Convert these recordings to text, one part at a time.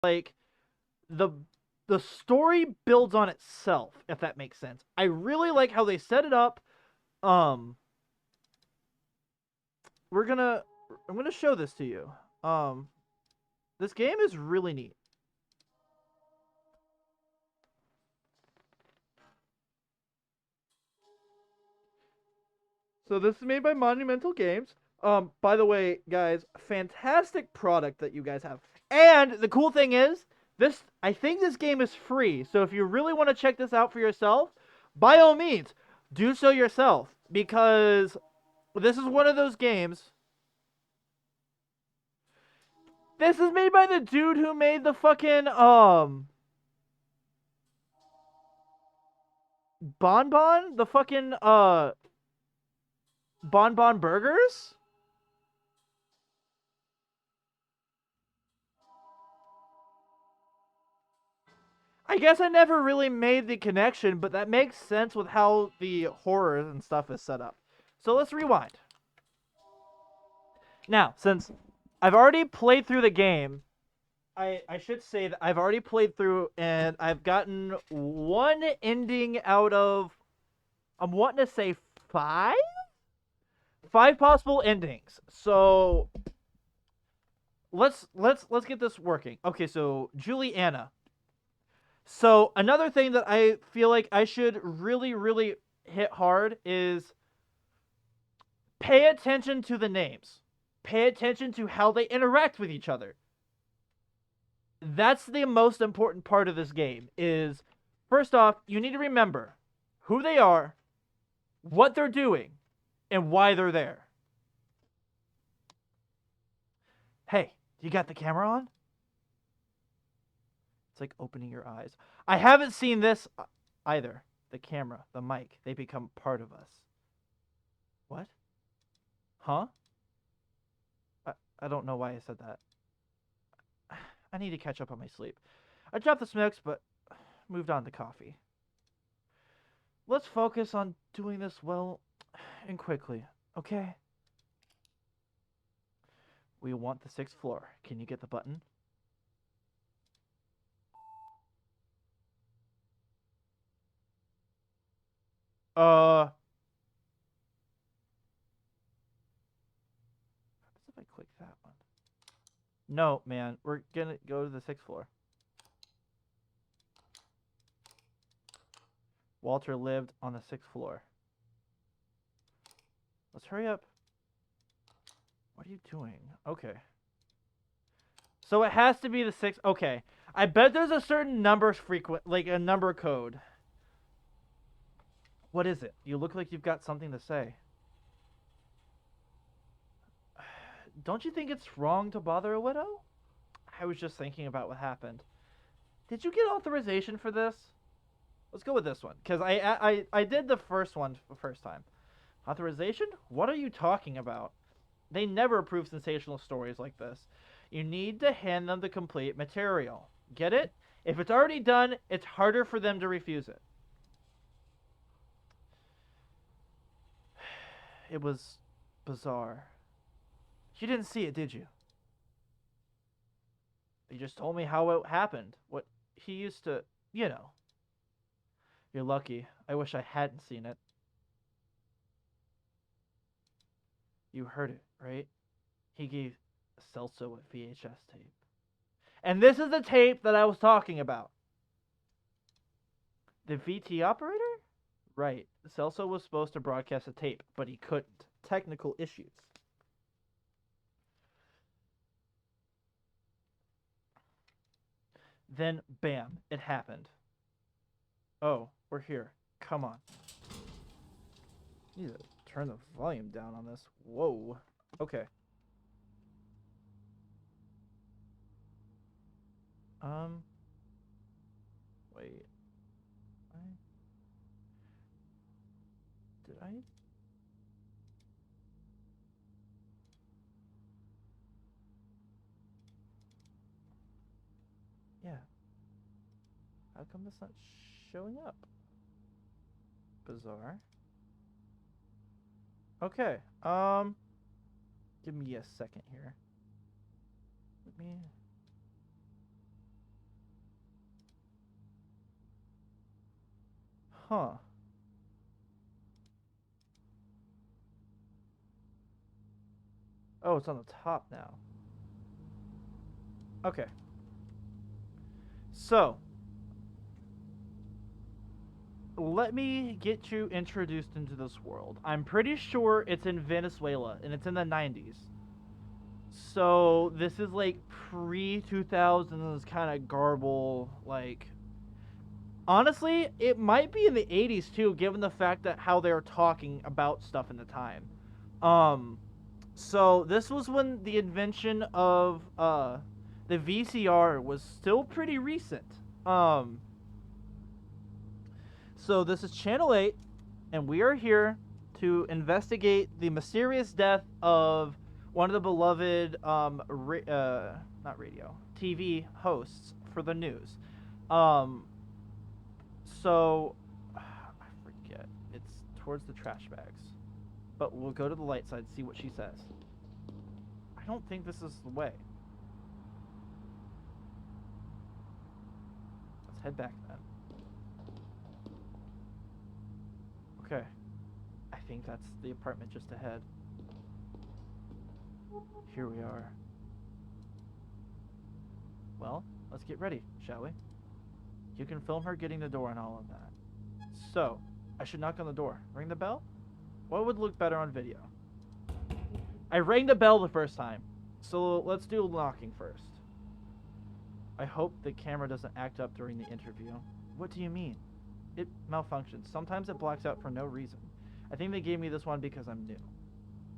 like the the story builds on itself, if that makes sense. I really like how they set it up. Um, we're gonna I'm gonna show this to you. Um, this game is really neat. So this is made by Monumental Games. By the way, guys, fantastic product that you guys have. And the cool thing is, I think this game is free. So if you really want to check this out for yourself, by all means, do so yourself because this is one of those games. This is made by the dude who made the fucking Bonbon, the fucking Bonbon Burgers. I guess I never really made the connection, but that makes sense with how the horror and stuff is set up. So let's rewind. Now, since I've already played through the game, I should say that I've already played through and I've gotten one ending out of, I'm wanting to say five? Five possible endings. So let's get this working. Okay, so Juliana. So another thing that I feel like I should really hit hard is pay attention to the names. Pay attention to how they interact with each other. That's the most important part of this game is first off, you need to remember who they are, what they're doing, and why they're there. Hey, you got the camera on? It's like opening your eyes. I haven't seen this either. The camera, the mic, they become part of us. What? Huh? I don't know why I said that. I need to catch up on my sleep. I dropped the smokes, but moved on to coffee. Let's focus on doing this well and quickly, okay? We want the sixth floor. Can you get the button? What if I click that one? No, man. We're gonna go to the sixth floor. Walter lived on the sixth floor. Let's hurry up. What are you doing? Okay. So it has to be the sixth. Okay. I bet there's a certain number frequent, like a number code. What is it? You look like you've got something to say. Don't you think it's wrong to bother a widow? I was just thinking about what happened. Did you get authorization for this? Let's go with this one because I did the first one the first time. Authorization? What are you talking about? They never approve sensational stories like this. You need to hand them the complete material. Get it? If it's already done, it's harder for them to refuse it. It was bizarre. You didn't see it, did you? You just told me how it happened. What he used to, you know. You're lucky. I wish I hadn't seen it. You heard it, right? He gave Celso a VHS tape. And this is the tape that I was talking about. The VT operator? Right. Celso was supposed to broadcast a tape, but he couldn't. Technical issues. Then, bam, it happened. Oh, we're here. Come on. I need to turn the volume down on this. Whoa. Okay. Um. Wait. Did I? Yeah. How come it's not showing up? Bizarre. Okay. Give me a second here. Let me. Huh. Oh, it's on the top now. Okay. So, let me get you introduced into this world. I'm pretty sure it's in Venezuela, and it's in the 90s. So, this is like pre-2000s kind of garble, like... Honestly, it might be in the 80s too, given the fact that how they're talking about stuff in the time. So this was when the invention of the VCR was still pretty recent. So this is Channel 8, and we are here to investigate the mysterious death of one of the beloved not radio, TV hosts for the news. So I forget. It's towards the trash bags. But we'll go to the light side, see what she says. I don't think this is the way. Let's head back then. Okay. I think that's the apartment just ahead. Here we are. Well, let's get ready, shall we? You can film her getting the door and all of that. So, I should knock on the door. Ring the bell? What would look better on video? I rang the bell the first time. So let's do knocking first. I hope the camera doesn't act up during the interview. What do you mean? It malfunctions. Sometimes it blacks out for no reason. I think they gave me this one because I'm new.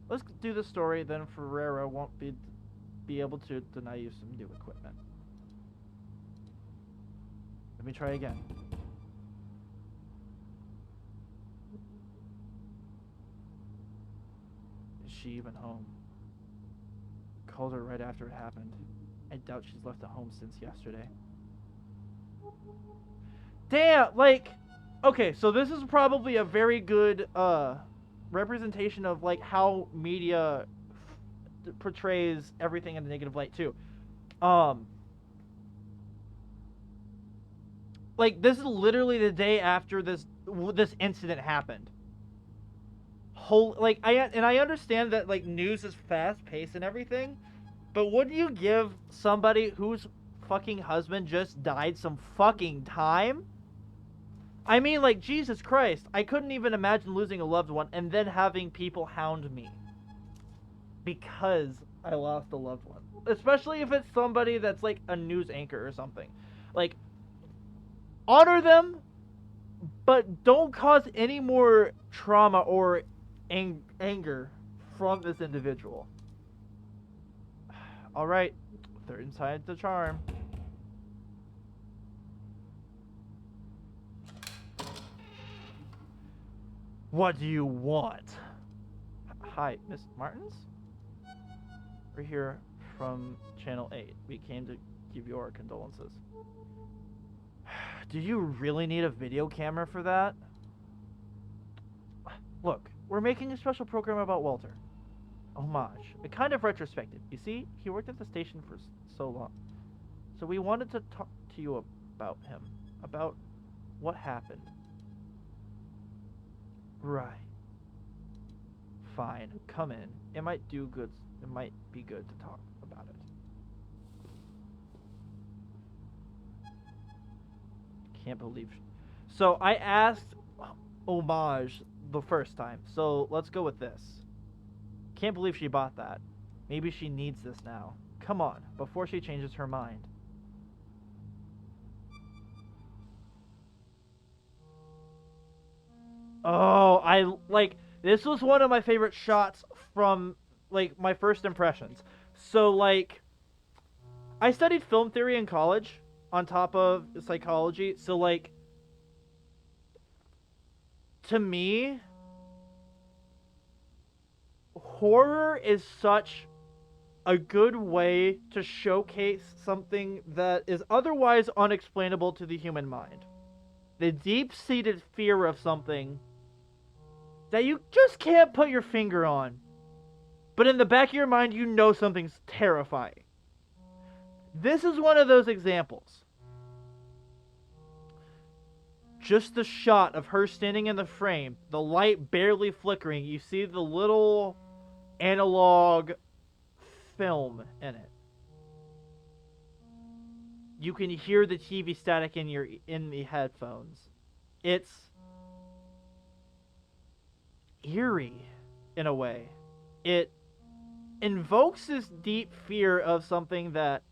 Let's do the story, then Ferrero won't be able to deny you some new equipment. Let me try again. Is she even home? Called her right after it happened. I doubt she's left the home since yesterday. Damn, like, okay, so this is probably a very good representation of like how media portrays everything in a negative light too. Like, this is literally the day after this incident happened. I understand that like news is fast paced and everything, but wouldn't you give somebody whose fucking husband just died some fucking time? I mean, like, Jesus Christ, I couldn't even imagine losing a loved one and then having people hound me because I lost a loved one. Especially if it's somebody that's like a news anchor or something. Like, honor them, but don't cause any more trauma or anger from this individual. Alright, third inside the charm. What do you want? Hi, Miss Martins? We're here from Channel 8. We came to give you our condolences. Do you really need a video camera for that? Look, we're making a special program about Walter. Homage. A kind of retrospective. You see, he worked at the station for so long. So we wanted to talk to you about him. About what happened. Right. Fine. Come in. It might be good to talk about it. Can't believe. So I asked Homage the first time. So let's go with this. Can't believe she bought that. Maybe she needs this now. Come on, before she changes her mind. Oh, this was one of my favorite shots from, like, my first impressions. So, like, I studied film theory in college on top of psychology. So, like, to me, horror is such a good way to showcase something that is otherwise unexplainable to the human mind. The deep-seated fear of something that you just can't put your finger on. But in the back of your mind, you know something's terrifying. This is one of those examples. just the shot of her standing in the frame, the light barely flickering. You see the little analog film in it. You can hear the TV static in the headphones. It's eerie in a way. It invokes this deep fear of something that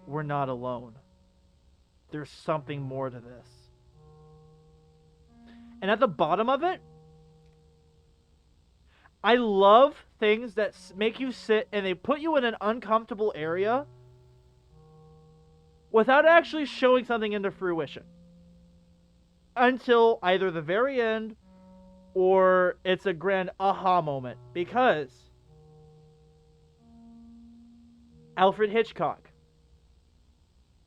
we're not alone. There's something more to this. And at the bottom of it, I love things that make you sit and they put you in an uncomfortable area without actually showing something into fruition. Until either the very end or it's a grand aha moment. Because Alfred Hitchcock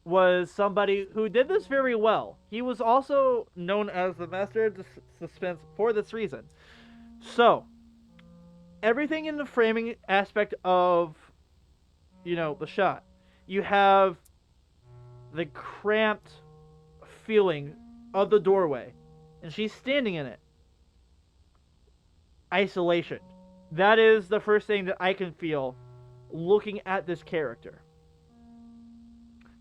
was somebody who did this very well. He was also known as the master of suspense for this reason. So, everything in the framing aspect of, the shot. You have the cramped feeling of the doorway, and she's standing in it. Isolation. That is the first thing that I can feel looking at this character.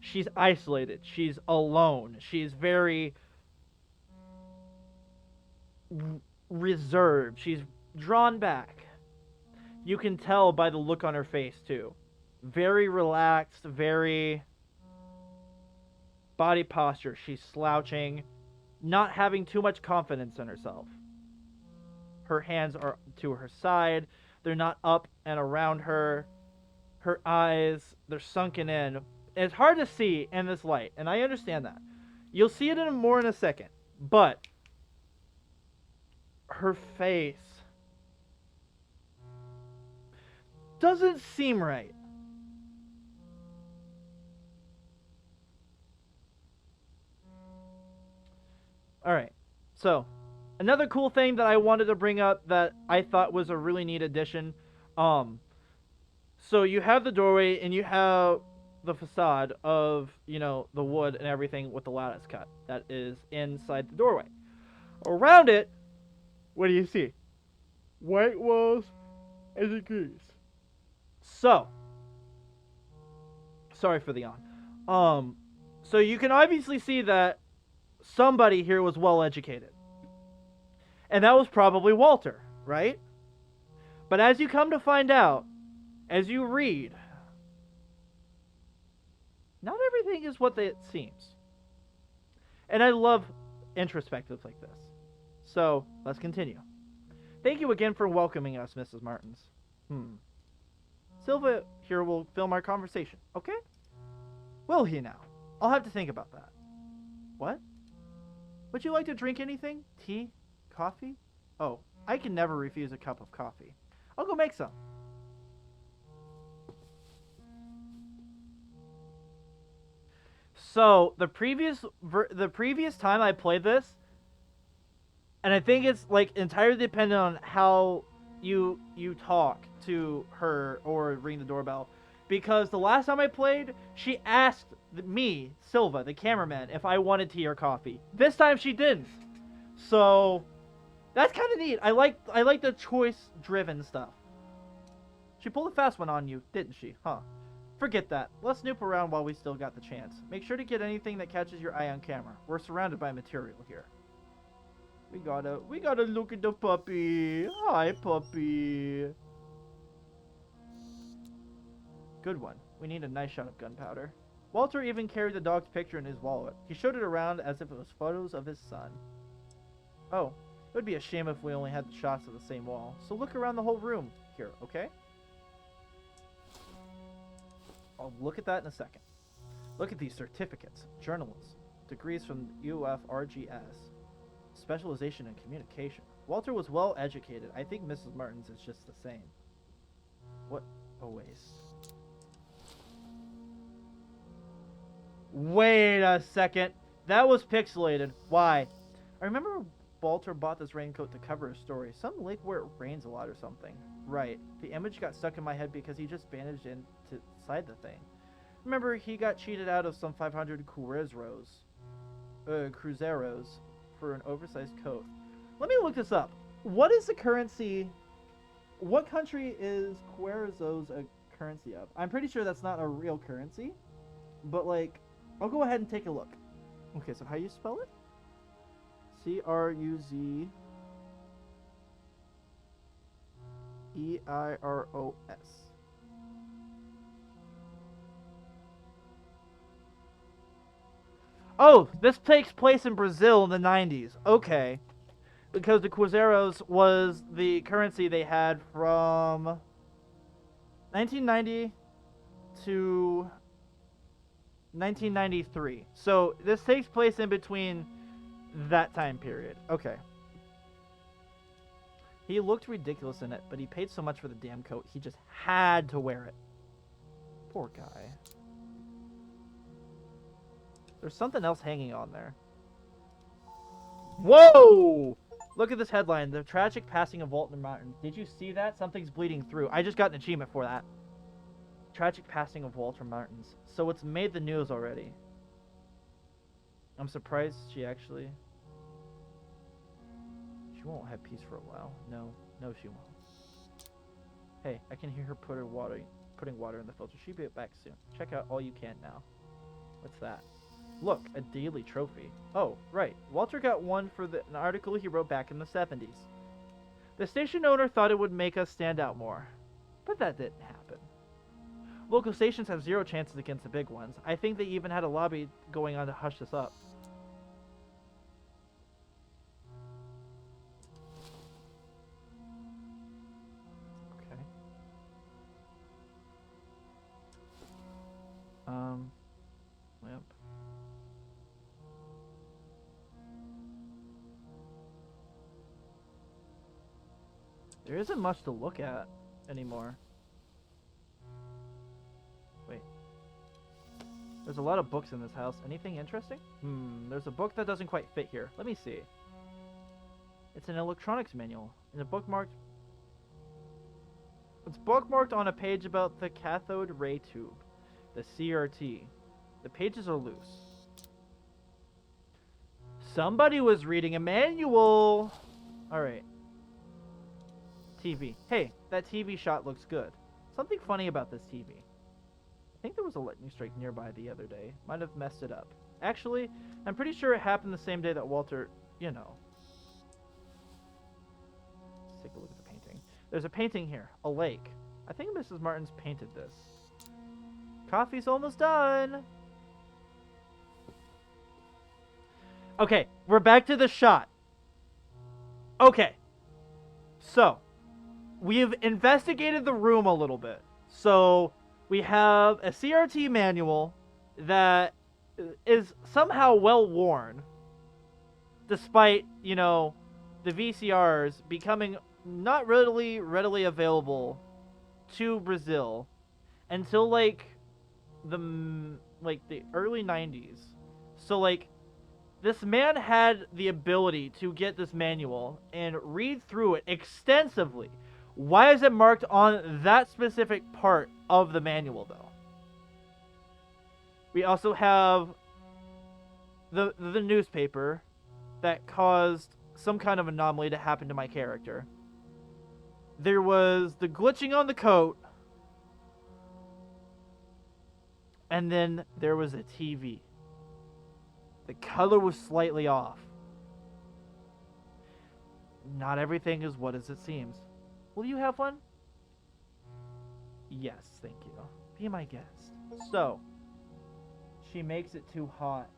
She's isolated. She's alone. She's very reserved. She's drawn back. You can tell by the look on her face, too. Very relaxed, very body posture. She's slouching, not having too much confidence in herself. Her hands are to her side. They're not up and around her. Her eyes, they're sunken in. It's hard to see in this light, and I understand that. You'll see it more in a second. But her face doesn't seem right. Alright, so another cool thing that I wanted to bring up that I thought was a really neat addition. So you have the doorway and you have the facade of, the wood and everything with the lattice cut that is inside the doorway. Around it, what do you see? White walls and degrees. So, sorry for the yawn. So you can obviously see that somebody here was well educated. And that was probably Walter, right? But as you come to find out, as you read, not everything is what it seems. And I love introspectives like this. So, let's continue. Thank you again for welcoming us, Mrs. Martins. Silva here will film our conversation, okay? Will he now? I'll have to think about that. What? Would you like to drink anything? Tea? Coffee? Oh, I can never refuse a cup of coffee. I'll go make some. So, the previous time I played this, and I think it's entirely dependent on how you talk to her or ring the doorbell, because the last time I played, she asked me, Silva, the cameraman, if I wanted tea or coffee. This time she didn't. So that's kind of neat. I like the choice-driven stuff. She pulled a fast one on you, didn't she? Huh. Forget that. Let's snoop around while we still got the chance. Make sure to get anything that catches your eye on camera. We're surrounded by material here. We gotta look at the puppy. Hi, puppy. Good one. We need a nice shot of gunpowder. Walter even carried the dog's picture in his wallet. He showed it around as if it was photos of his son. Oh, it would be a shame if we only had the shots of the same wall. So look around the whole room here, okay? I'll look at that in a second. Look at these certificates. Journalism. Degrees from UFRGS. Specialization in communication. Walter was well educated. I think Mrs. Martin's is just the same. What a waste. Wait a second. That was pixelated. Why? I remember Walter bought this raincoat to cover his story. Some lake where it rains a lot or something. Right. The image got stuck in my head because he just bandaged inside the thing. Remember, he got cheated out of some 500 Kurizros. cruzeros for an oversized coat. Let me look this up. What is the currency? What country is Cuerzos a currency of? I'm pretty sure that's not a real currency, but like, I'll go ahead and take a look. Okay, so how you spell it? Cruzeiros. Oh, this takes place in Brazil in the 90s. Okay. Because the Cruzeiros was the currency they had from 1990 to 1993. So this takes place in between that time period. Okay. He looked ridiculous in it, but he paid so much for the damn coat, he just had to wear it. Poor guy. There's something else hanging on there. Whoa! Look at this headline. The tragic passing of Walter Martin. Did you see that? Something's bleeding through. I just got an achievement for that. Tragic passing of Walter Martins. So it's made the news already. I'm surprised she actually... She won't have peace for a while. No, she won't. Hey, I can hear her putting water in the filter. She'll be back soon. Check out all you can now. What's that? Look, a daily trophy. Oh, right. Walter got one for an article he wrote back in the 70s. The station owner thought it would make us stand out more. But that didn't happen. Local stations have zero chances against the big ones. I think they even had a lobby going on to hush this up. Okay. Lamp. There isn't much to look at anymore. Wait. There's a lot of books in this house. Anything interesting? There's a book that doesn't quite fit here. Let me see. It's an electronics manual. And it's bookmarked on a page about the cathode ray tube, the CRT. The pages are loose. Somebody was reading a manual. Alright. TV. Hey, that TV shot looks good. Something funny about this TV. I think there was a lightning strike nearby the other day. Might have messed it up. Actually, I'm pretty sure it happened the same day that Walter, you know. Let's take a look at the painting. There's a painting here. A lake. I think Mrs. Martin's painted this. Coffee's almost done. Okay, we're back to the shot. Okay. So, we've investigated the room a little bit. So, we have a CRT manual that is somehow well worn, despite, you know, the VCRs becoming not readily available to Brazil until like the early 90s. So like this man had the ability to get this manual and read through it extensively. Why is it marked on that specific part of the manual, though? We also have the newspaper that caused some kind of anomaly to happen to my character. There was the glitching on the coat. And then there was a TV. The color was slightly off. Not everything is what it seems. Will you have one? Yes, thank you. Be my guest. So, she makes it too hot.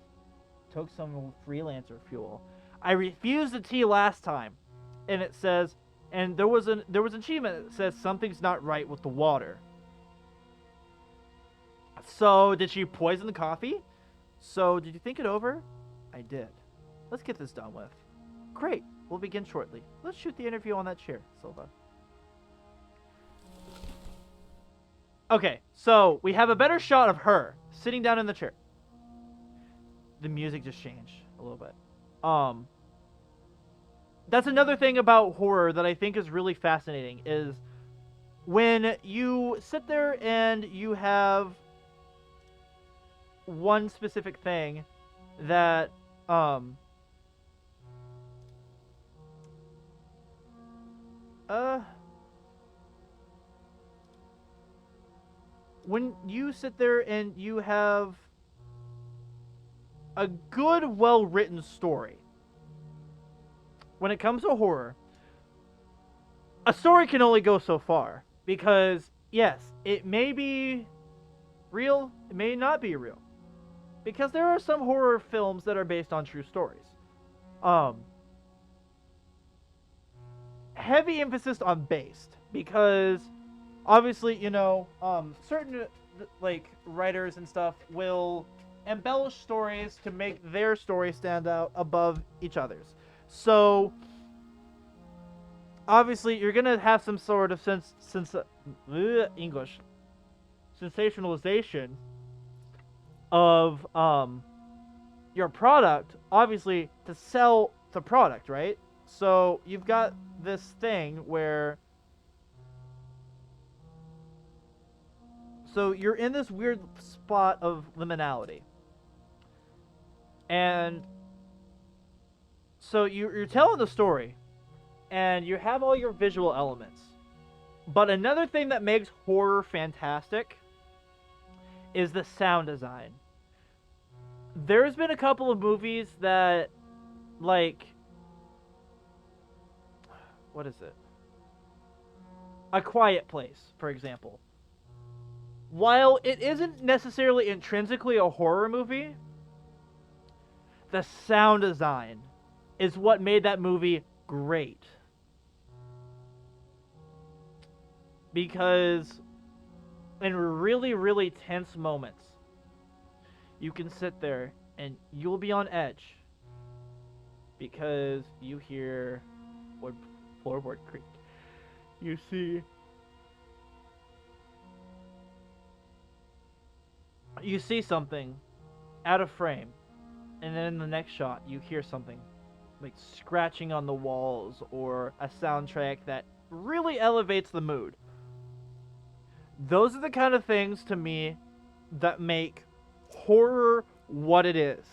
Took some freelancer fuel. I refused the tea last time. And it says, and there was an achievement that says something's not right with the water. So, did she poison the coffee? So, did you think it over? I did. Let's get this done with. Great. We'll begin shortly. Let's shoot the interview on that chair, Silva. Okay, so we have a better shot of her sitting down in the chair. The music just changed a little bit. That's another thing about horror that I think is really fascinating is when you sit there and you have one specific thing that Um. Uh. When you sit there and you have a good, well-written story, when it comes to horror, a story can only go so far. Because, yes, it may be real, it may not be real. Because there are some horror films that are based on true stories. Heavy emphasis on based. Because, obviously, certain, like, writers and stuff will embellish stories to make their story stand out above each other's. So, obviously, you're gonna have some sort of sensationalization of your product, obviously, to sell the product, right? So you've got this thing where, so you're in this weird spot of liminality, and so you're telling the story, and you have all your visual elements. But another thing that makes horror fantastic is the sound design. There's been a couple of movies that, like, what is it? A Quiet Place, for example. While it isn't necessarily intrinsically a horror movie, the sound design is what made that movie great. Because in really, really tense moments, you can sit there and you'll be on edge because you hear floorboard creak. You see something out of frame, and then in the next shot you hear something like scratching on the walls or a soundtrack that really elevates the mood. Those are the kind of things to me that make horror what it is.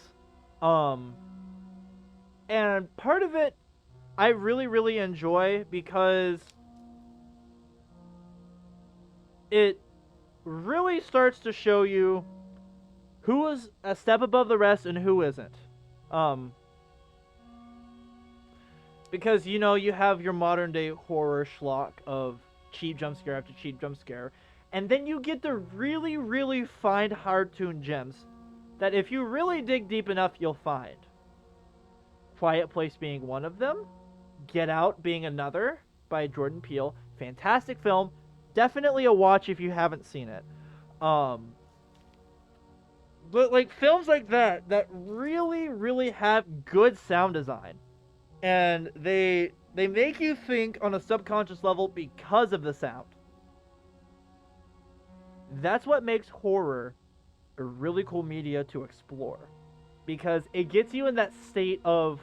And part of it I really, really enjoy because it really starts to show you who is a step above the rest and who isn't. Because, you have your modern day horror schlock of cheap jump scare after cheap jump scare. And then you get the really, really fine hard-tuned gems that if you really dig deep enough, you'll find. Quiet Place being one of them. Get Out being another, by Jordan Peele. Fantastic film. Definitely a watch if you haven't seen it. But like films like that really, really have good sound design. And they make you think on a subconscious level because of the sound. That's what makes horror a really cool media to explore. Because it gets you in that state of,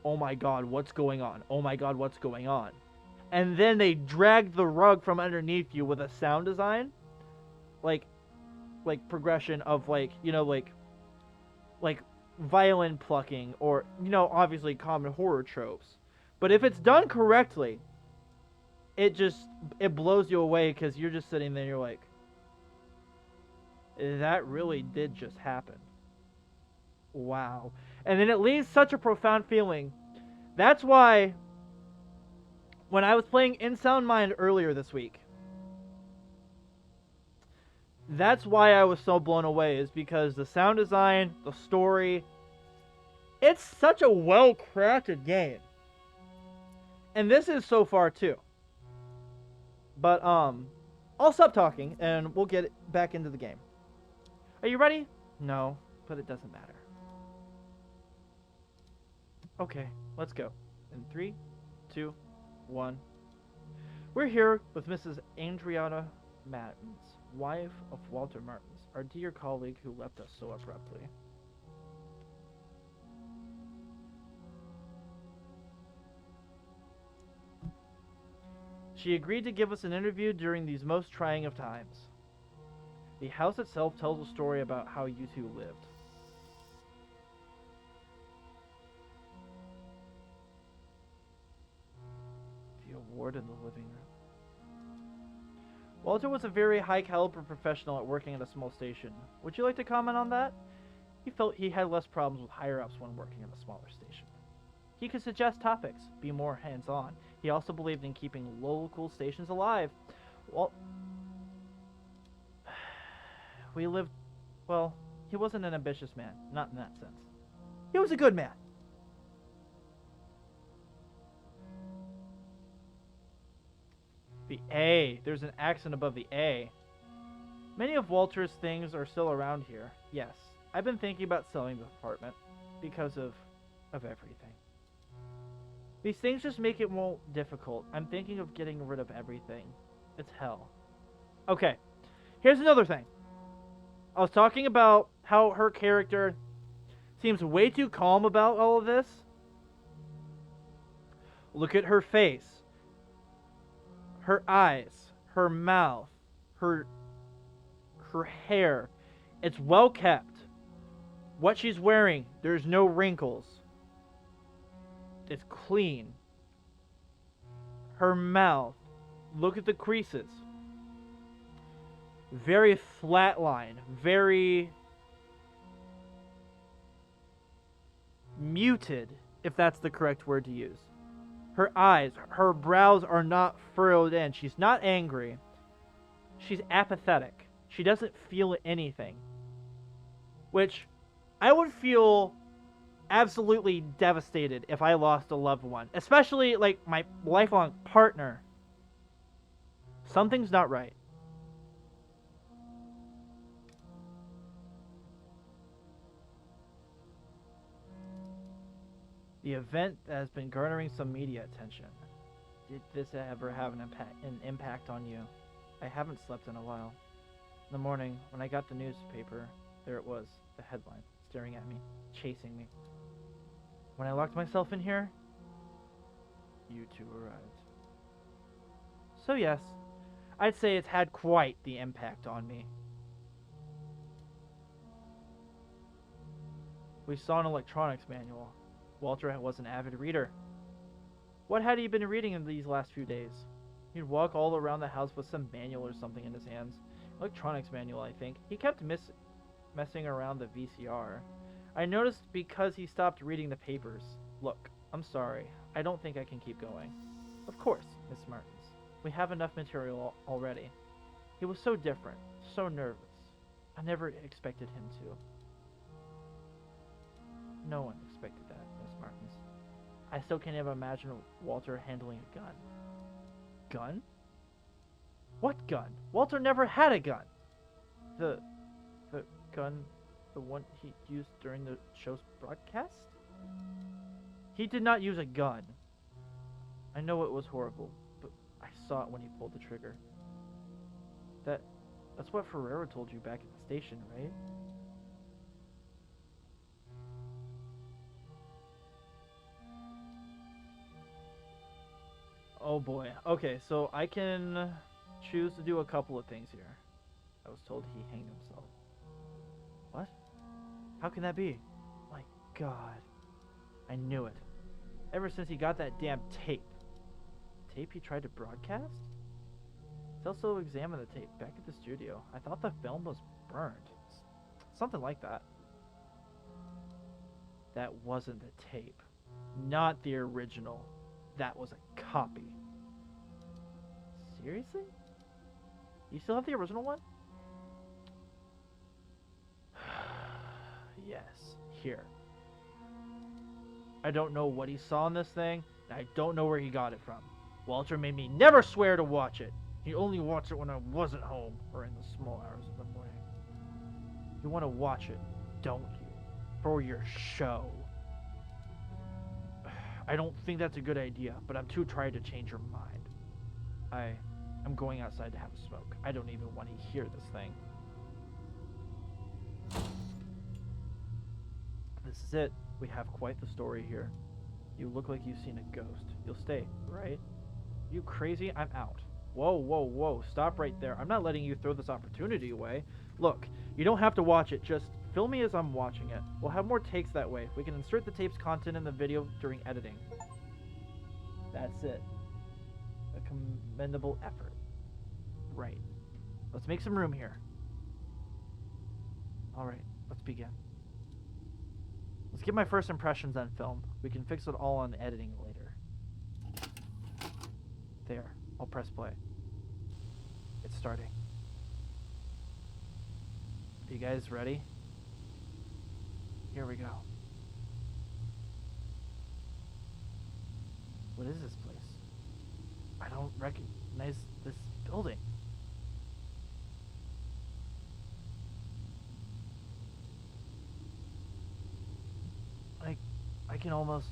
oh my god, what's going on? Oh my god, what's going on? And then they drag the rug from underneath you with a sound design. Like progression of like violin plucking or, obviously common horror tropes. But if it's done correctly, it blows you away because you're just sitting there and you're like, that really did just happen. Wow. And then it leaves such a profound feeling. That's why when I was playing In Sound Mind earlier this week, that's why I was so blown away, is because the sound design, the story, it's such a well-crafted game. And this is so far too. But I'll stop talking and we'll get back into the game. Are you ready? No, but it doesn't matter. Okay, let's go. In 3, 2, 1. We're here with Mrs. Andriana Martins, wife of Walter Martins, our dear colleague who left us so abruptly. She agreed to give us an interview during these most trying of times. The house itself tells a story about how you two lived. ward in the living room. Walter was a very high-caliber professional at working at a small station. Would you like to comment on that? He felt he had less problems with higher-ups when working at a smaller station. He could suggest topics, be more hands-on. He also believed in keeping local stations alive. Well, he wasn't an ambitious man, not in that sense. He was a good man. The A. There's an accent above the A. Many of Walter's things are still around here. Yes, I've been thinking about selling the apartment because of everything. These things just make it more difficult. I'm thinking of getting rid of everything. It's hell. Okay, here's another thing. I was talking about how her character seems way too calm about all of this. Look at her face. Her eyes, her mouth, her hair. It's well kept. What she's wearing, there's no wrinkles. It's clean. Her mouth, look at the creases. Very flat line, very muted, if that's the correct word to use. Her eyes, her brows are not furrowed in. She's not angry. She's apathetic. She doesn't feel anything. Which I would feel absolutely devastated if I lost a loved one. Especially like my lifelong partner. Something's not right. The event has been garnering some media attention. Did this ever have an impact on you? I haven't slept in a while. In the morning, when I got the newspaper, there it was, the headline, staring at me, chasing me. When I locked myself in here, you two arrived. So yes, I'd say it's had quite the impact on me. We saw an electronics manual. Walter was an avid reader. What had he been reading in these last few days? He'd walk all around the house with some manual or something in his hands. Electronics manual, I think. He kept messing around the VCR. I noticed because he stopped reading the papers. Look, I'm sorry. I don't think I can keep going. Of course, Miss Martins. We have enough material already. He was so different, so nervous. I never expected him to. No one expected that, Miss Martins. I still can't even imagine Walter handling a gun. Gun? What gun? Walter never had a gun. The gun, the one he used during the show's broadcast? He did not use a gun. I know it was horrible, but I saw it when he pulled the trigger. That's what Ferrero told you back at the station, right? Oh boy. Okay, so I can choose to do a couple of things here. I was told he hanged himself. What? How can that be? My God. I knew it. Ever since he got that damn tape. Tape he tried to broadcast? Let's also examine the tape back at the studio. I thought the film was burned. Something like that. That wasn't the tape. Not the original. That was a copy. Seriously? You still have the original one? Yes, here. I don't know what he saw in this thing, and I don't know where he got it from. Walter made me never swear to watch it. He only watched it when I wasn't home, or in the small hours of the morning. You want to watch it, don't you? For your show. I don't think that's a good idea, but I'm too tired to change your mind. I'm going outside to have a smoke. I don't even want to hear this thing. This is it. We have quite the story here. You look like you've seen a ghost. You'll stay, right? You crazy? I'm out. Whoa, whoa, whoa. Stop right there. I'm not letting you throw this opportunity away. Look, you don't have to watch it. Just film me as I'm watching it. We'll have more takes that way. We can insert the tape's content in the video during editing. That's it. commendable effort. Right. Let's make some room here. Alright, let's begin. Let's get my first impressions on film. We can fix it all on editing later. There. I'll press play. It's starting. Are you guys ready? Here we go. What is this place? I don't recognize this building. I can almost...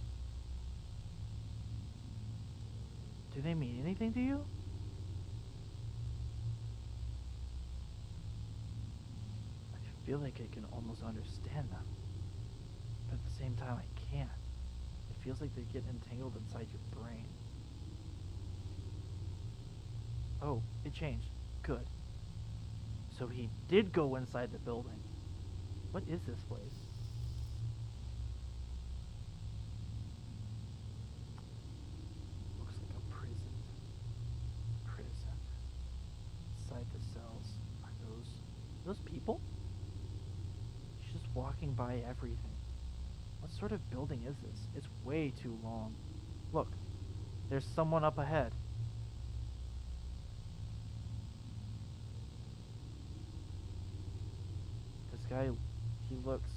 Do they mean anything to you? I feel like I can almost understand them. But at the same time, I can't. It feels like they get entangled inside your brain. Oh, it changed. Good. So he did go inside the building. What is this place? Looks like a prison. Prison. Inside the cells. Are those people? She's just walking by everything. What sort of building is this? It's way too long. Look, there's someone up ahead. This guy, he looks,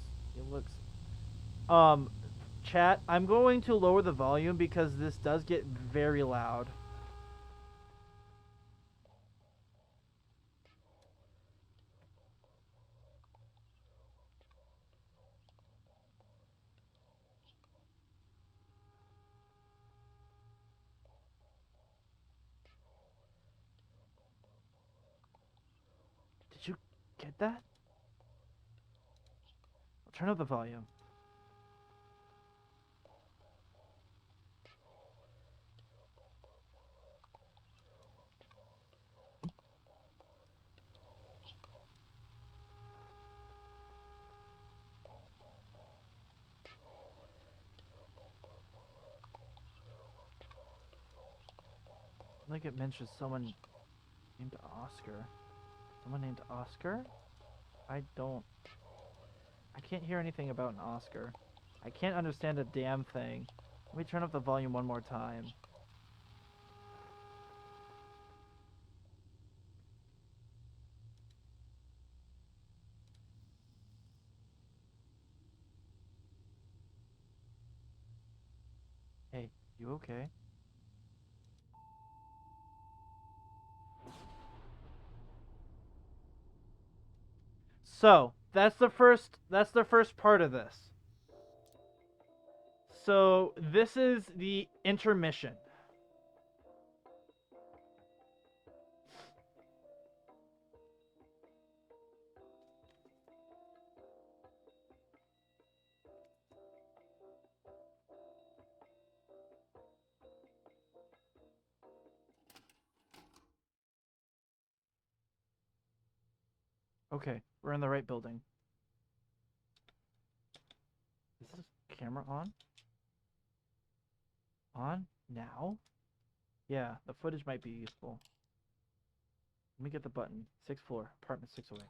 chat, I'm going to lower the volume because this does get very loud. Did you get that? I'll turn up the volume. I think it mentions someone named Oscar. Someone named Oscar? I can't hear anything about an Oscar. I can't understand a damn thing. Let me turn up the volume one more time. Hey, you okay? So, that's the first part of this. So, this is the intermission. Okay, we're in the right building. Is this camera on? On? Now? Yeah, the footage might be useful. Let me get the button. 6th floor, apartment 608.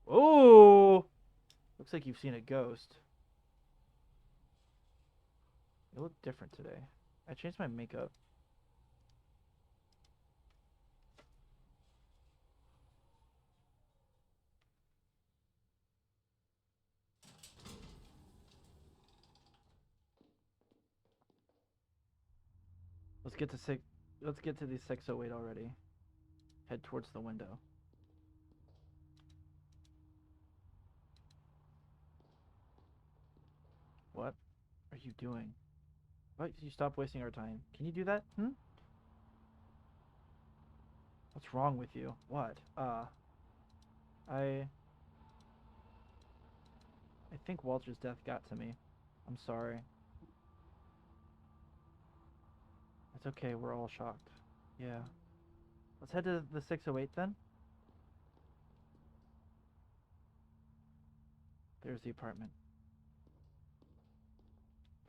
Oh! Looks like you've seen a ghost. You look different today. I changed my makeup. Let's get to the 608 already. Head towards the window. What are you doing? What? You stop wasting our time. Can you do that? What's wrong with you? What? I think Walter's death got to me. I'm sorry. It's okay, we're all shocked. Yeah. Let's head to the 608 then. There's the apartment.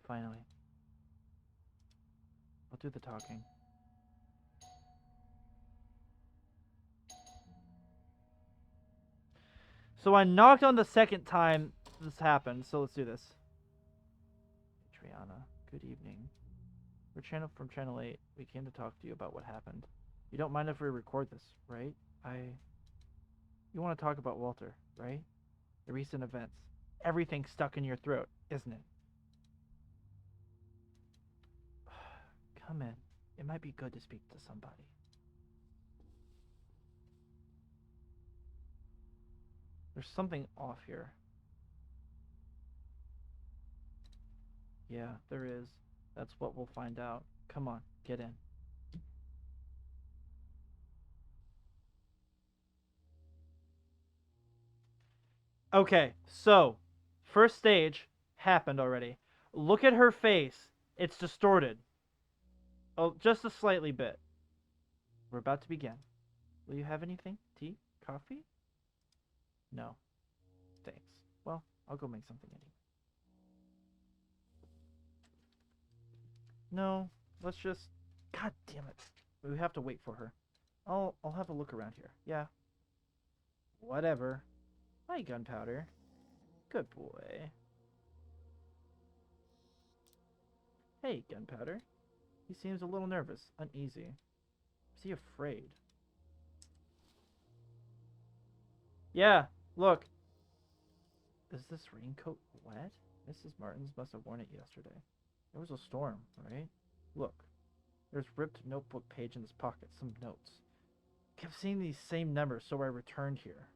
Finally. I'll do the talking. So I knocked on the second time this happened, so let's do this. Triana, good evening. We're from Channel 8. We came to talk to you about what happened. You don't mind if we record this, right? You want to talk about Walter, right? The recent events. Everything stuck in your throat, isn't it? Come in. It might be good to speak to somebody. There's something off here. Yeah, there is. That's what we'll find out. Come on, get in. Okay, so first stage happened already. Look at her face. It's distorted. Oh, just a slightly bit. We're about to begin. Will you have anything? Tea? Coffee? No. Thanks. Well, I'll go make something anyway. No, let's just... God damn it. We have to wait for her. I'll have a look around here. Yeah. Whatever. Hi, Gunpowder. Good boy. Hey, Gunpowder. He seems a little nervous, uneasy. Is he afraid? Yeah, look. Is this raincoat wet? Mrs. Martins must have worn it yesterday. There was a storm, right? Look. There's ripped notebook page in his pocket, some notes. Kept seeing these same numbers, so I returned here.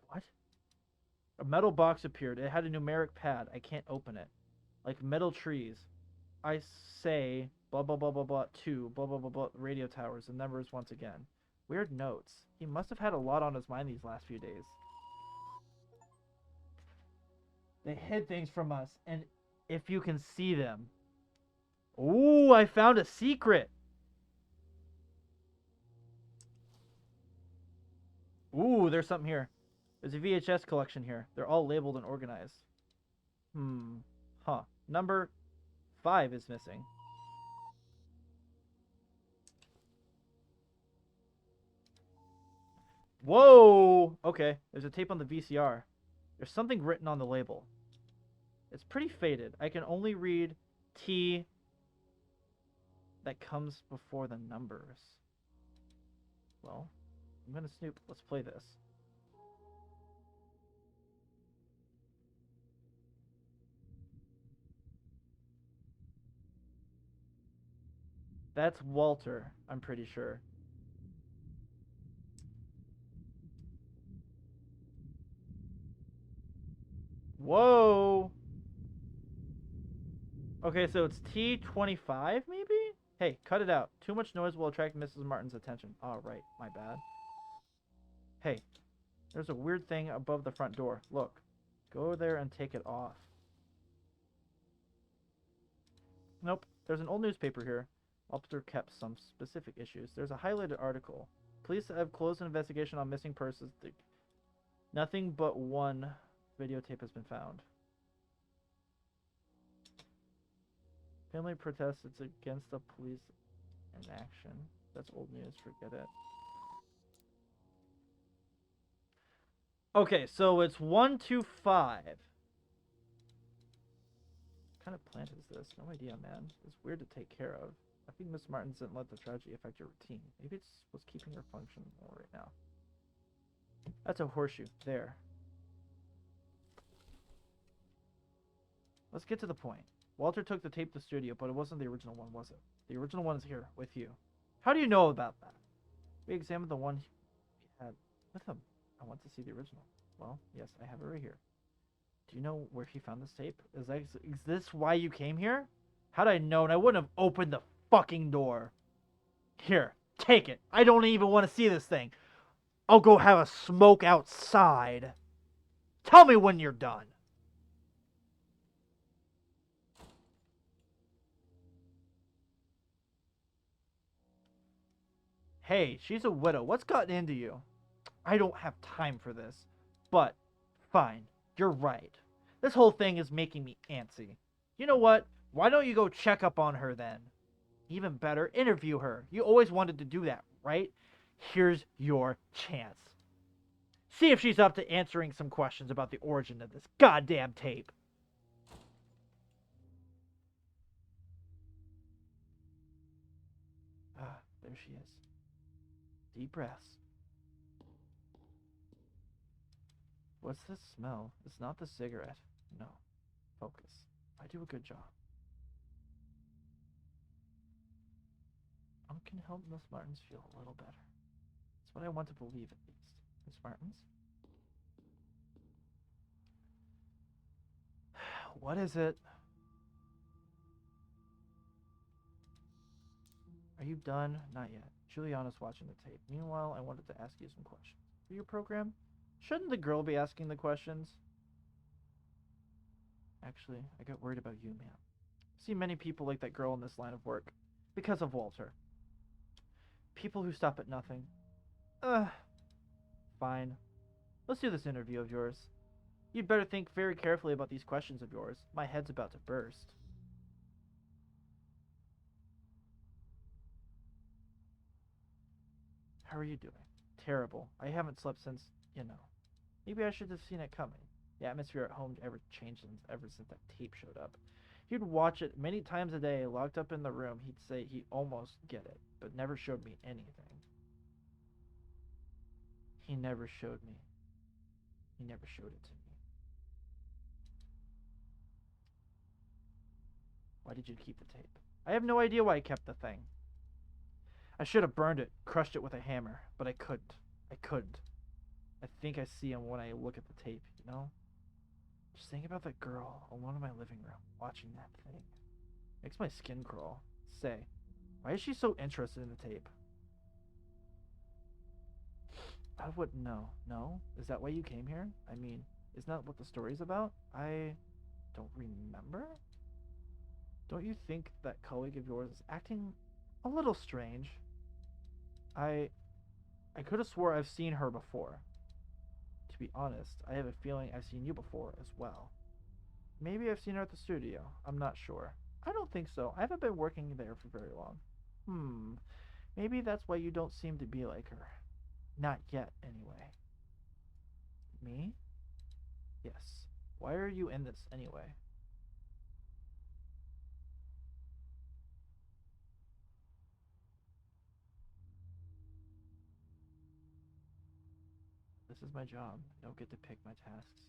What? A metal box appeared. It had a numeric pad. I can't open it. Like metal trees. I say blah blah blah blah blah 2 blah blah blah blah radio towers and numbers once again. Weird notes. He must have had a lot on his mind these last few days. They hid things from us, and if you can see them. Ooh, I found a secret. Ooh, there's something here. There's a VHS collection here. They're all labeled and organized. Huh. Number 5 is missing. Whoa! Okay, there's a tape on the VCR. There's something written on the label. It's pretty faded. I can only read T that comes before the numbers. Well, I'm gonna snoop. Let's play this. That's Walter, I'm pretty sure. Whoa! Okay, so it's T25, maybe? Hey, cut it out. Too much noise will attract Mrs. Martin's attention. Oh, right. My bad. Hey, there's a weird thing above the front door. Look. Go there and take it off. Nope. There's an old newspaper here. Walter kept some specific issues. There's a highlighted article. Police have closed an investigation on missing persons. Nothing but one videotape has been found. Family protests. It's against the police inaction. That's old news. Forget it. Okay, so it's 125. What kind of plant is this? No idea, man. It's weird to take care of. I think Miss Martins didn't let the tragedy affect your routine. Maybe it's what's keeping her functioning more right now. That's a horseshoe. There. Let's get to the point. Walter took the tape to the studio, but it wasn't the original one, was it? The original one is here, with you. How do you know about that? We examined the one he had with him. I want to see the original. Well, yes, I have it right here. Do you know where he found this tape? Is this why you came here? Had I known, I wouldn't have opened the fucking door. Here, take it. I don't even want to see this thing. I'll go have a smoke outside. Tell me when you're done. Hey, she's a widow. What's gotten into you? I don't have time for this. But, fine. You're right. This whole thing is making me antsy. You know what? Why don't you go check up on her then? Even better, interview her. You always wanted to do that, right? Here's your chance. See if she's up to answering some questions about the origin of this goddamn tape. Ah, there she is. Deep breaths. What's this smell? It's not the cigarette. No. Focus. I do a good job. Can help Miss Martins feel a little better. That's what I want to believe, at least. Miss Martins? What is it? Are you done? Not yet. Juliana's watching the tape. Meanwhile, I wanted to ask you some questions. For your program? Shouldn't the girl be asking the questions? Actually, I got worried about you, ma'am. I've seen many people like that girl in this line of work. Because of Walter. People who stop at nothing. Ugh. Fine. Let's do this interview of yours. You'd better think very carefully about these questions of yours. My head's about to burst. How are you doing? Terrible. I haven't slept since, you know. Maybe I should have seen it coming. The atmosphere at home ever changed ever since that tape showed up. He'd watch it many times a day, locked up in the room. He'd say he'd almost get it, but never showed me anything. He never showed me. He never showed it to me. Why did you keep the tape? I have no idea why I kept the thing. I should have burned it, crushed it with a hammer, but I couldn't. I couldn't. I think I see him when I look at the tape, you know? Just think about that girl alone in my living room, watching that thing. Makes my skin crawl. Say, why is she so interested in the tape? I wouldn't know. No? Is that why you came here? I mean, isn't that what the story's about? I don't remember? Don't you think that colleague of yours is acting a little strange? I could have swore I've seen her before. To be honest, I have a feeling I've seen you before as well. Maybe I've seen her at the studio. I'm not sure. I don't think so. I haven't been working there for very long. Maybe that's why you don't seem to be like her. Not yet, anyway. Me? Yes. Why are you in this, anyway? This is my job. I don't get to pick my tasks.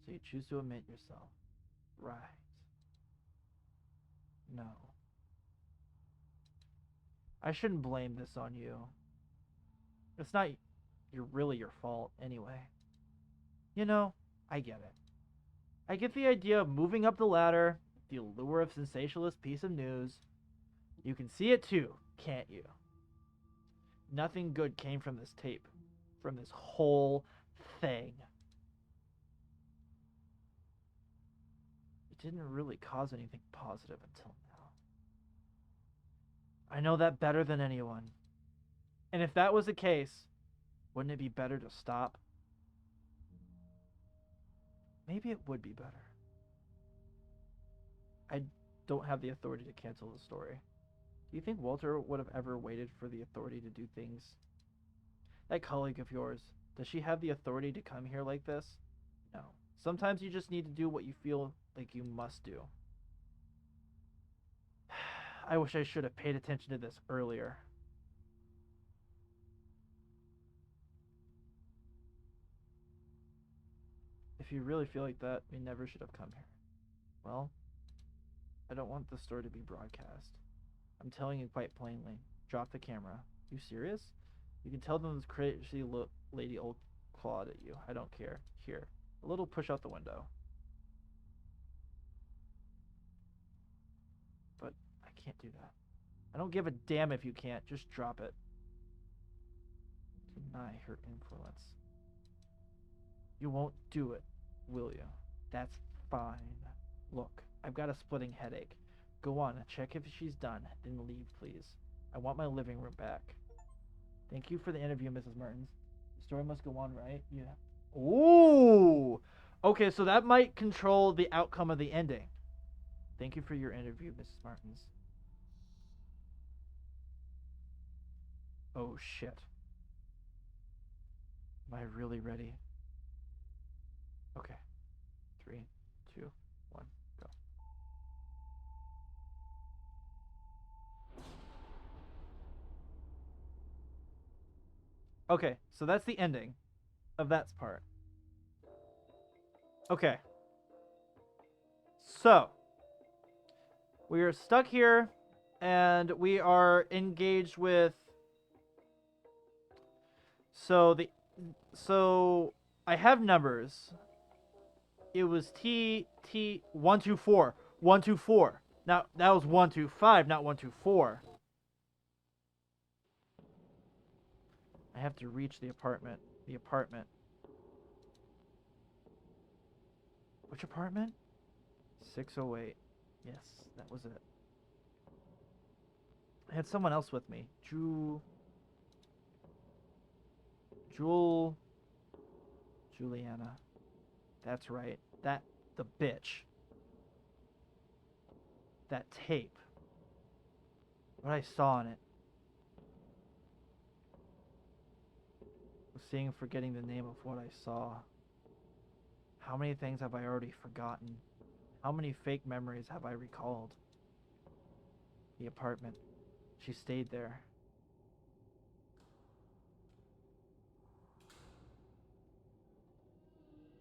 So you choose to omit yourself. Right. No. I shouldn't blame this on you. It's not really your fault, anyway. You know, I get it. I get the idea of moving up the ladder, the allure of sensationalist piece of news. You can see it too, can't you? Nothing good came from this tape, from this whole thing. It didn't really cause anything positive until now. I know that better than anyone. And if that was the case, wouldn't it be better to stop? Maybe it would be better. I don't have the authority to cancel the story. Do you think Walter would have ever waited for the authority to do things? That colleague of yours, does she have the authority to come here like this? No. Sometimes you just need to do what you feel like you must do. I wish I should have paid attention to this earlier. If you really feel like that, we never should have come here. Well, I don't want the story to be broadcast. I'm telling you quite plainly. Drop the camera. You serious? You can tell them this crazy lady old clawed at you. I don't care. Here. A little push out the window. But I can't do that. I don't give a damn if you can't. Just drop it. Deny her influence. You won't do it, will you? That's fine. Look, I've got a splitting headache. Go on, check if she's done, then leave, please. I want my living room back. Thank you for the interview, Mrs. Martins. The story must go on, right? Yeah. Ooh! Okay, so that might control the outcome of the ending. Thank you for your interview, Mrs. Martins. Oh, shit. Am I really ready? Okay. 3, 2, 1, go. Okay, so that's the ending of that part. Okay. So, we are stuck here, and we are engaged with. So I have numbers. It was T 124 124. Now that was 125, not 124. I have to reach the apartment. The apartment. Which apartment? 608. Yes, that was it. I had someone else with me. Juliana. That's right. The bitch. That tape. What I saw in it. Was seeing and forgetting the name of what I saw. How many things have I already forgotten? How many fake memories have I recalled? The apartment. She stayed there.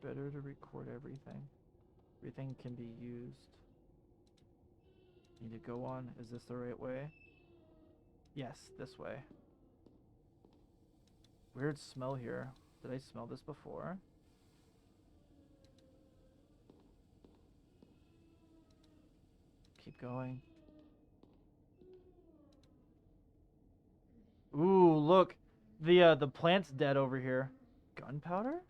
Better to record everything. Everything can be used. Need to go on. Is this the right way? Yes, this way. Weird smell here. Did I smell this before? Keep going. Ooh, look. The plant's dead over here. Gunpowder?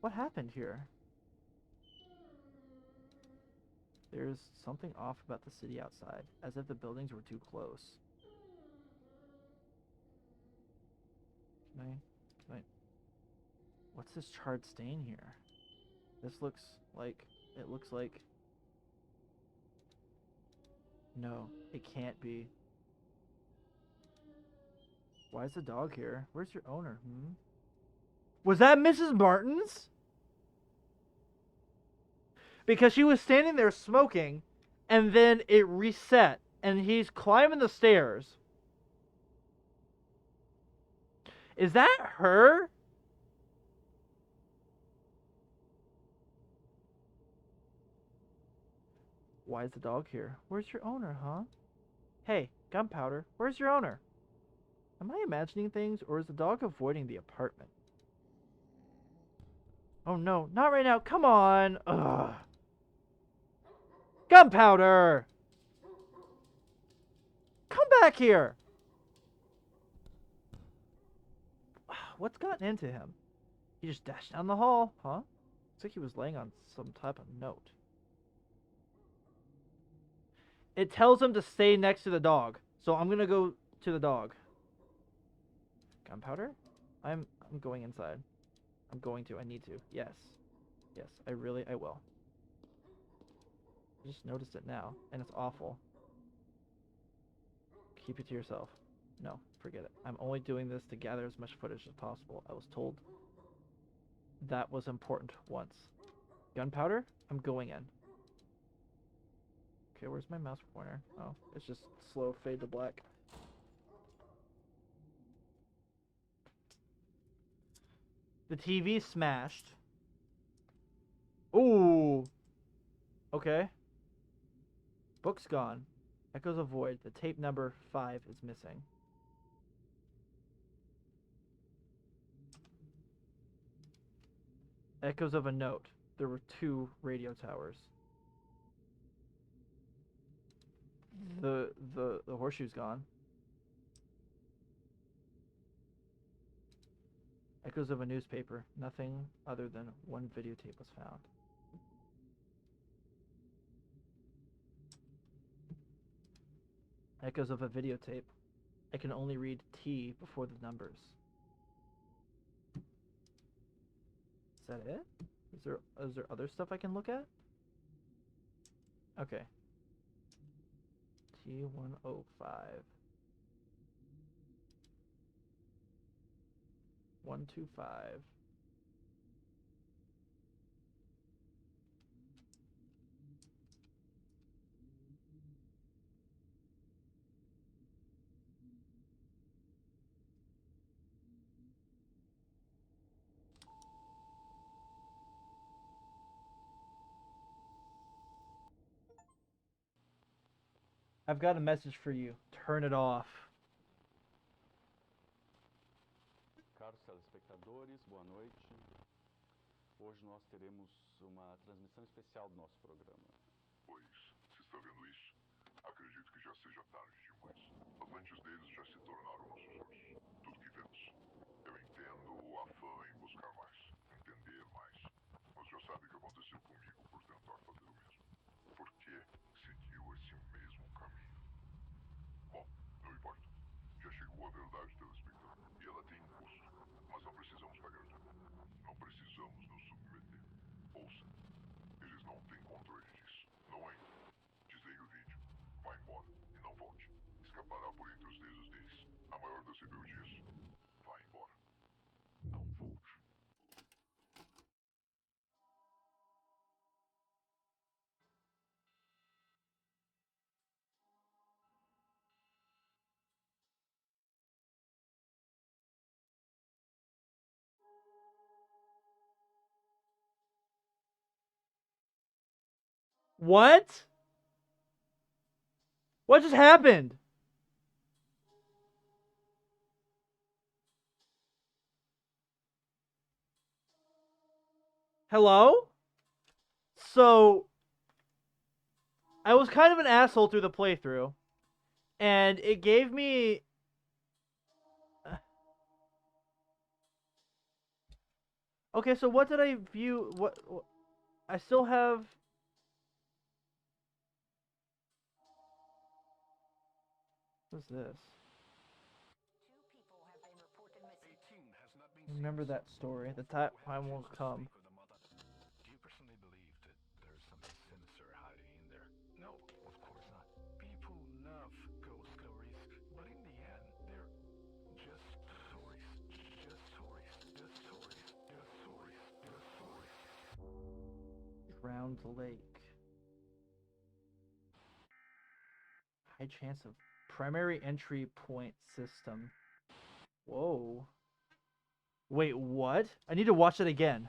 What happened here? There's something off about the city outside, as if the buildings were too close. Can I... What's this charred stain here? This looks like... It looks like... No, it can't be. Why is the dog here? Where's your owner? Was that Mrs. Martin's? Because she was standing there smoking, and then it reset, and he's climbing the stairs. Is that her? Why is the dog here? Where's your owner, huh? Hey, Gunpowder, where's your owner? Am I imagining things, or is the dog avoiding the apartment? Oh no, not right now. Come on. Ugh. Gunpowder! Come back here! What's gotten into him? He just dashed down the hall, huh? Looks like he was laying on some type of note. It tells him to stay next to the dog, so I'm gonna go to the dog. Gunpowder? I'm going inside. I'm going to. I need to. Yes. Yes, I will. I just noticed it now, and it's awful. Keep it to yourself. No, forget it. I'm only doing this to gather as much footage as possible. I was told that was important once. Gunpowder? I'm going in. Okay, where's my mouse pointer? Oh, it's just slow fade to black. The TV smashed. Ooh. Okay. Book's gone. Echoes of Void. The tape number 5 is missing. Echoes of a note. There were 2 radio towers. The horseshoe's gone. Echoes of a newspaper. Nothing other than 1 videotape was found. Echoes of a videotape. I can only read T before the numbers. Is that it? Is there other stuff I can look at? Okay. T105. 125. I've got a message for you. Turn it off. Caros telespectadores, boa noite. Hoje nós teremos uma transmissão especial do nosso programa. Pois, se está vendo isso, acredito que já seja tarde demais. As lentes deles já se tornaram nossos olhos. Tudo que vemos. Eu entendo o afã em buscar mais, entender mais. Mas já sabe o que aconteceu comigo por tentar fazer o mesmo. Por que seguiu esse mesmo caminho? Bom, não importa. Já chegou a verdade, telespectador. E ela tem um custo. Mas não precisamos pagar tudo. Não precisamos nos submeter. Ouça. Eles não têm controle disso. Não ainda. Desligue o vídeo. Vá embora. E não volte. Escapará por entre os dedos deles. A maior das rebeldias. Vá embora. Não volte. What? What just happened? Hello? So, I was kind of an asshole through the playthrough, and it gave me... Okay, so what did I view? What I still have... What's this? Remember that story. The time will come. Do you personally believe that there's something sinister hiding in there? No, of course not. People love ghost stories, but in the end, they're just stories. Just stories. Just stories. Just stories. Just stories. Drowned Lake. High chance of primary entry point system. Whoa. Wait, what? I need to watch it again.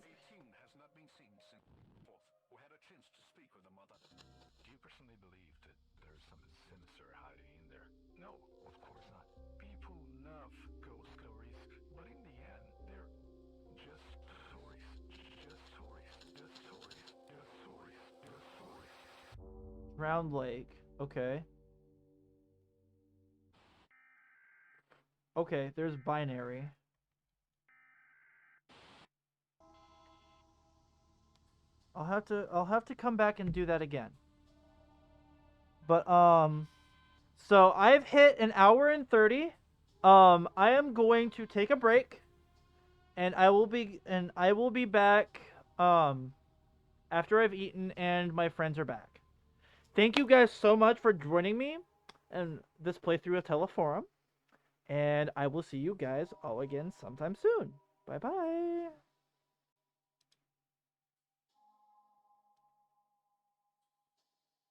18 has not been seen since 4th. We had a chance to speak with the mother. Do you personally believe that there's something sinister hiding in there? No, of course not. People love ghost stories, but in the end, they're just stories. Just stories. Just stories. Just stories. Just stories. Drowned Lake. Okay. Okay, there's binary. I'll have to come back and do that again. But so I've hit an hour and 30. I am going to take a break, and I will be back after I've eaten and my friends are back. Thank you guys so much for joining me in this playthrough of Teleforum. And I will see you guys all again sometime soon. Bye bye.